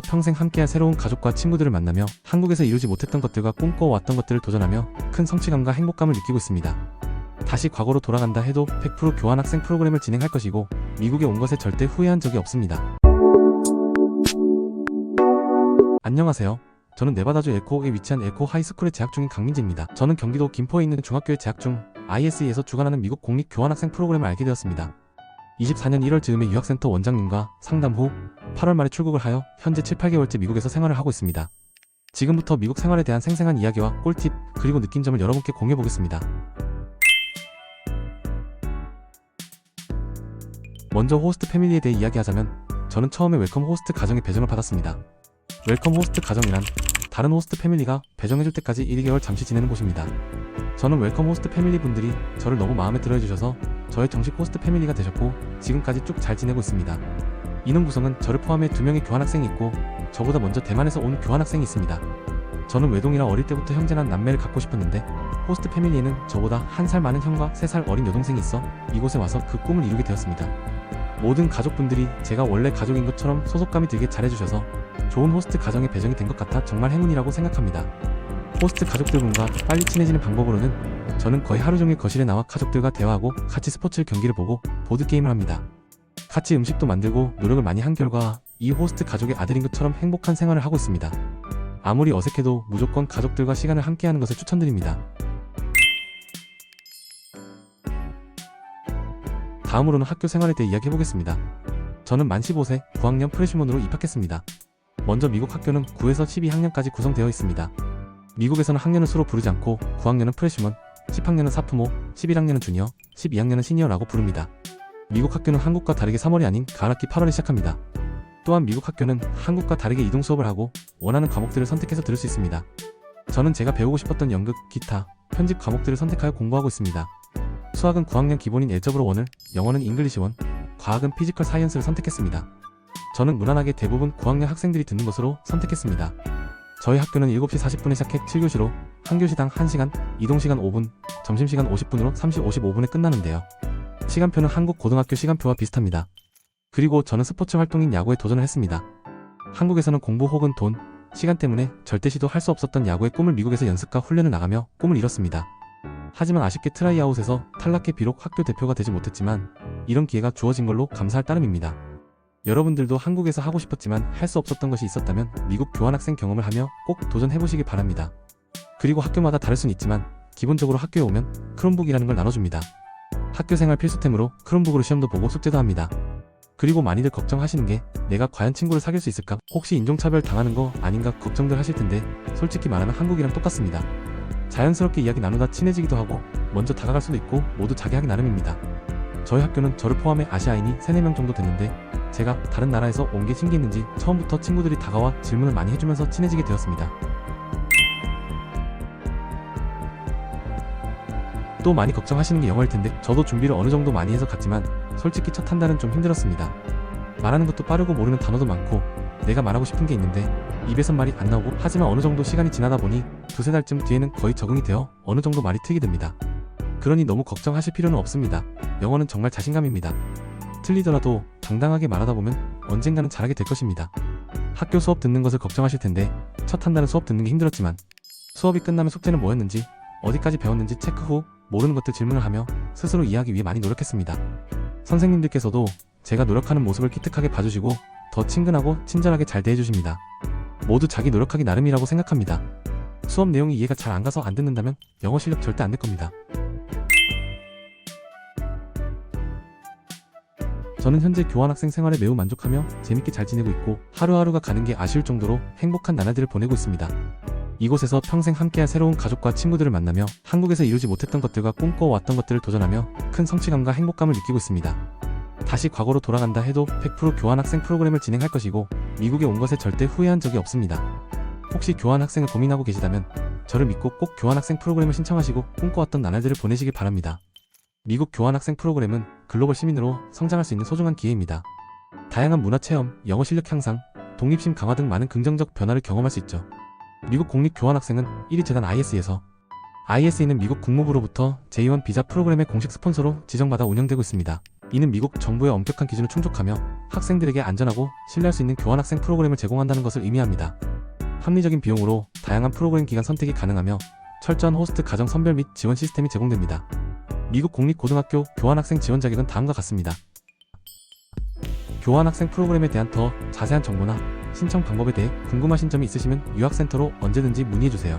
평생 함께할 새로운 가족과 친구들을 만나며 한국에서 이루지 못했던 것들과 꿈꿔왔던 것들을 도전하며 큰 성취감과 행복감을 느끼고 있습니다. 다시 과거로 돌아간다 해도 100% 교환학생 프로그램을 진행할 것이고 미국에 온 것에 절대 후회한 적이 없습니다. 안녕하세요. 저는 네바다주 엘코에 위치한 엘코 하이스쿨에 재학 중인 강민지입니다. 저는 경기도 김포에 있는 중학교에 재학 중 ISE에서 주관하는 미국 공립 교환학생 프로그램을 알게 되었습니다. 24년 1월 즈음에 유학센터 원장님과 상담 후 8월 말에 출국을 하여 현재 7, 8개월째 미국에서 생활을 하고 있습니다. 지금부터 미국 생활에 대한 생생한 이야기와 꿀팁 그리고 느낀 점을 여러분께 공유해 보겠습니다. 먼저 호스트 패밀리에 대해 이야기하자면 저는 처음에 웰컴 호스트 가정의 배정을 받았습니다. 웰컴 호스트 가정이란 다른 호스트 패밀리가 배정해줄 때까지 1개월 잠시 지내는 곳입니다. 저는 웰컴 호스트 패밀리 분들이 저를 너무 마음에 들어 해주셔서 저의 정식 호스트 패밀리가 되셨고 지금까지 쭉 잘 지내고 있습니다. 인원 구성은 저를 포함해 2명의 교환학생이 있고 저보다 먼저 대만에서 온 교환학생이 있습니다. 저는 외동이라 어릴 때부터 형제나 남매를 갖고 싶었는데 호스트 패밀리에는 저보다 1살 많은 형과 3살 어린 여동생이 있어 이곳에 와서 그 꿈을 이루게 되었습니다. 모든 가족분들이 제가 원래 가족인 것처럼 소속감이 들게 잘해주셔서 좋은 호스트 가정에 배정이 된 것 같아 정말 행운이라고 생각합니다. 호스트 가족들분과 빨리 친해지는 방법으로는 저는 거의 하루 종일 거실에 나와 가족들과 대화하고 같이 스포츠 경기를 보고 보드게임을 합니다. 같이 음식도 만들고 노력을 많이 한 결과 이 호스트 가족의 아들인 것처럼 행복한 생활을 하고 있습니다. 아무리 어색해도 무조건 가족들과 시간을 함께하는 것을 추천드립니다. 다음으로는 학교 생활에 대해 이야기해보겠습니다. 저는 만 15세 9학년 프레시먼으로 입학했습니다. 먼저 미국 학교는 9에서 12학년까지 구성되어 있습니다. 미국에서는 학년을 수로 부르지 않고 9학년은 프레시먼, 10학년은 사프모, 11학년은 주니어, 12학년은 시니어라고 부릅니다. 미국 학교는 한국과 다르게 3월이 아닌 가을학기 8월에 시작합니다. 또한 미국 학교는 한국과 다르게 이동 수업을 하고 원하는 과목들을 선택해서 들을 수 있습니다. 저는 제가 배우고 싶었던 연극, 기타, 편집 과목들을 선택하여 공부하고 있습니다. 수학은 9학년 기본인 엘저브러 1을, 영어는 잉글리시 1, 과학은 피지컬 사이언스를 선택했습니다. 저는 무난하게 대부분 9학년 학생들이 듣는 것으로 선택했습니다. 저희 학교는 7시 40분에 시작해 7교시로 한 교시당 1시간, 이동시간 5분, 점심시간 50분으로 30, 55분에 끝나는데요. 시간표는 한국 고등학교 시간표와 비슷합니다. 그리고 저는 스포츠 활동인 야구에 도전을 했습니다. 한국에서는 공부 혹은 돈, 시간 때문에 절대 시도할 수 없었던 야구의 꿈을 미국에서 연습과 훈련을 나가며 꿈을 이뤘습니다. 하지만 아쉽게 트라이아웃에서 탈락해 비록 학교 대표가 되지 못했지만 이런 기회가 주어진 걸로 감사할 따름입니다. 여러분들도 한국에서 하고 싶었지만 할 수 없었던 것이 있었다면 미국 교환학생 경험을 하며 꼭 도전해보시기 바랍니다. 그리고 학교마다 다를 순 있지만 기본적으로 학교에 오면 크롬북이라는 걸 나눠줍니다. 학교생활 필수템으로 크롬북으로 시험도 보고 숙제도 합니다. 그리고 많이들 걱정하시는 게 내가 과연 친구를 사귈 수 있을까? 혹시 인종차별 당하는 거 아닌가 걱정들 하실 텐데 솔직히 말하면 한국이랑 똑같습니다. 자연스럽게 이야기 나누다 친해지기도 하고 먼저 다가갈 수도 있고 모두 자기 하기 나름입니다. 저희 학교는 저를 포함해 아시아인이 3, 4명 정도 됐는데 제가 다른 나라에서 온 게 신기했는지 처음부터 친구들이 다가와 질문을 많이 해주면서 친해지게 되었습니다. 또 많이 걱정하시는 게 영어일 텐데 저도 준비를 어느 정도 많이 해서 갔지만 솔직히 첫 한 달은 좀 힘들었습니다. 말하는 것도 빠르고 모르는 단어도 많고 내가 말하고 싶은 게 있는데 입에선 말이 안 나오고 하지만 어느 정도 시간이 지나다 보니 2, 3달쯤 뒤에는 거의 적응이 되어 어느 정도 말이 트이게 됩니다. 그러니 너무 걱정하실 필요는 없습니다. 영어는 정말 자신감입니다. 틀리더라도 당당하게 말하다 보면 언젠가는 잘하게 될 것입니다. 학교 수업 듣는 것을 걱정하실 텐데 첫 한 달은 수업 듣는 게 힘들었지만 수업이 끝나면 숙제는 뭐였는지 어디까지 배웠는지 체크 후 모르는 것들 질문을 하며 스스로 이해하기 위해 많이 노력했습니다. 선생님들께서도 제가 노력하는 모습을 기특하게 봐주시고 더 친근하고 친절하게 잘 대해주십니다. 모두 자기 노력하기 나름이라고 생각합니다. 수업 내용이 이해가 잘 안 가서 안 듣는다면 영어 실력 절대 안 늘 겁니다. 저는 현재 교환학생 생활에 매우 만족하며 재밌게 잘 지내고 있고 하루하루가 가는 게 아쉬울 정도로 행복한 나날들을 보내고 있습니다. 이곳에서 평생 함께할 새로운 가족과 친구들을 만나며 한국에서 이루지 못했던 것들과 꿈꿔왔던 것들을 도전하며 큰 성취감과 행복감을 느끼고 있습니다. 다시 과거로 돌아간다 해도 100% 교환학생 프로그램을 진행할 것이고 미국에 온 것에 절대 후회한 적이 없습니다. 혹시 교환학생을 고민하고 계시다면 저를 믿고 꼭 교환학생 프로그램을 신청하시고 꿈꿔왔던 나날들을 보내시길 바랍니다. 미국 교환학생 프로그램은 글로벌 시민으로 성장할 수 있는 소중한 기회입니다. 다양한 문화체험, 영어 실력 향상, 독립심 강화 등 많은 긍정적 변화를 경험할 수 있죠. 미국 공립 교환학생은 1위 재단 IS에서 ISE는 미국 국무부로부터 J1 비자 프로그램의 공식 스폰서로 지정받아 운영되고 있습니다. 이는 미국 정부의 엄격한 기준을 충족하며 학생들에게 안전하고 신뢰할 수 있는 교환학생 프로그램을 제공한다는 것을 의미합니다. 합리적인 비용으로 다양한 프로그램 기간 선택이 가능하며 철저한 호스트 가정 선별 및 지원 시스템이 제공됩니다. 미국 공립고등학교 교환학생 지원 자격은 다음과 같습니다. 교환학생 프로그램에 대한 더 자세한 정보나 신청 방법에 대해 궁금하신 점이 있으시면 유학센터로 언제든지 문의해주세요.